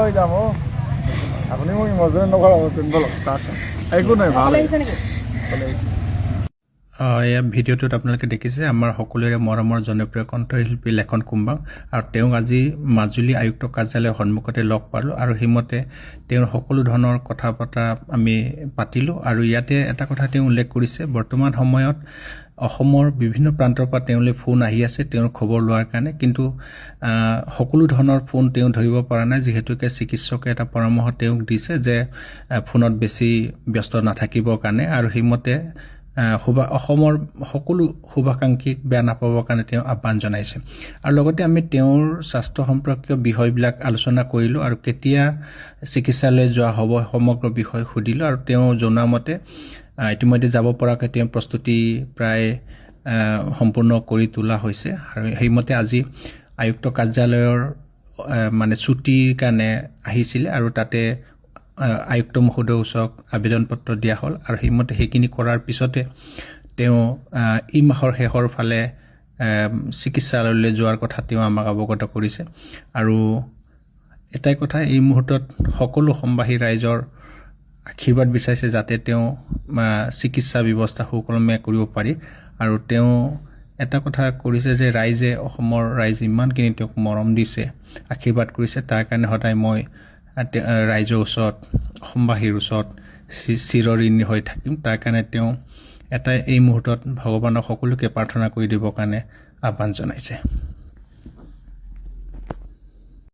লৈ যাম আপুনি মোক ইমোচনেল নকৰাব বলক একো নাই ভাল এয়া ভিডিঅ'টোত আপোনালোকে দেখিছে আমাৰ সকলোৰে মৰমৰ জনপ্ৰিয় কণ্ঠশিল্পী লেখন কুম্বাং আৰু তেওঁক আজি মাজুলী আয়ুক্ত কাৰ্যালয়ৰ সন্মুখতে লগ পালোঁ আৰু সেইমতে তেওঁৰ সকলো ধৰণৰ কথা বতৰা আমি পাতিলোঁ আৰু ইয়াতে এটা কথা তেওঁ উল্লেখ কৰিছে বৰ্তমান সময়ত অসমৰ বিভিন্ন প্ৰান্তৰ পৰা তেওঁলৈ ফোন আহি আছে তেওঁৰ খবৰ লোৱাৰ কাৰণে কিন্তু সকলো ধৰণৰ ফোন তেওঁ ধৰিব পৰা নাই যিহেতুকে চিকিৎসকে এটা পৰামৰ্শ তেওঁক দিছে যে ফোনত বেছি ব্যস্ত নাথাকিবৰ কাৰণে আৰু সেইমতে অসমৰ সকলো শুভাকাংক্ষীক বেয়া নাপাবৰ কাৰণে তেওঁ আহ্বান জনাইছে আৰু লগতে আমি তেওঁৰ স্বাস্থ্য সম্পৰ্কীয় বিষয়বিলাক আলোচনা কৰিলোঁ আৰু কেতিয়া চিকিৎসালয় যোৱা হ'ব সমগ্ৰ বিষয় সুধিলোঁ আৰু তেওঁ জনোৱা মতে ইতিমধ্যে যাব পৰাকৈ তেওঁ প্ৰস্তুতি প্ৰায় সম্পূৰ্ণ কৰি তোলা হৈছে আৰু সেইমতে আজি আয়ুক্ত কাৰ্যালয়ৰ মানে ছুটিৰ কাৰণে আহিছিলে আৰু তাতে আয়ুক্ত মহোদয়ৰ ওচৰত আবেদন পত্ৰ দিয়া হ'ল আৰু সেইমতে সেইখিনি কৰাৰ পিছতে তেওঁ এই মাহৰ শেষৰ ফালে চিকিৎসালয়লৈ যোৱাৰ কথা তেওঁ আমাক অৱগত কৰিছে আৰু এটাই কথা এই মুহূৰ্তত সকলো অসমবাসী ৰাইজৰ আশীৰ্বাদ বিচাৰিছে যাতে তেওঁ চিকিৎসা ব্যৱস্থা সুকলমে কৰিব পাৰি আৰু তেওঁ এটা কথা কৰিছে যে ৰাইজে অসমৰ ৰাইজে ইমানখিনি তেওঁক মৰম দিছে আশীৰ্বাদ কৰিছে তাৰ কাৰণে সদায় মই ৰাইজৰ ওচৰত অসমবাসীৰ ওচৰত চিৰঋণী হৈ থাকিম তাৰ কাৰণে তেওঁ এটাই এই মুহূৰ্তত ভগৱানক সকলোকে প্ৰাৰ্থনা কৰি দিবৰ কাৰণে আহ্বান জনাইছে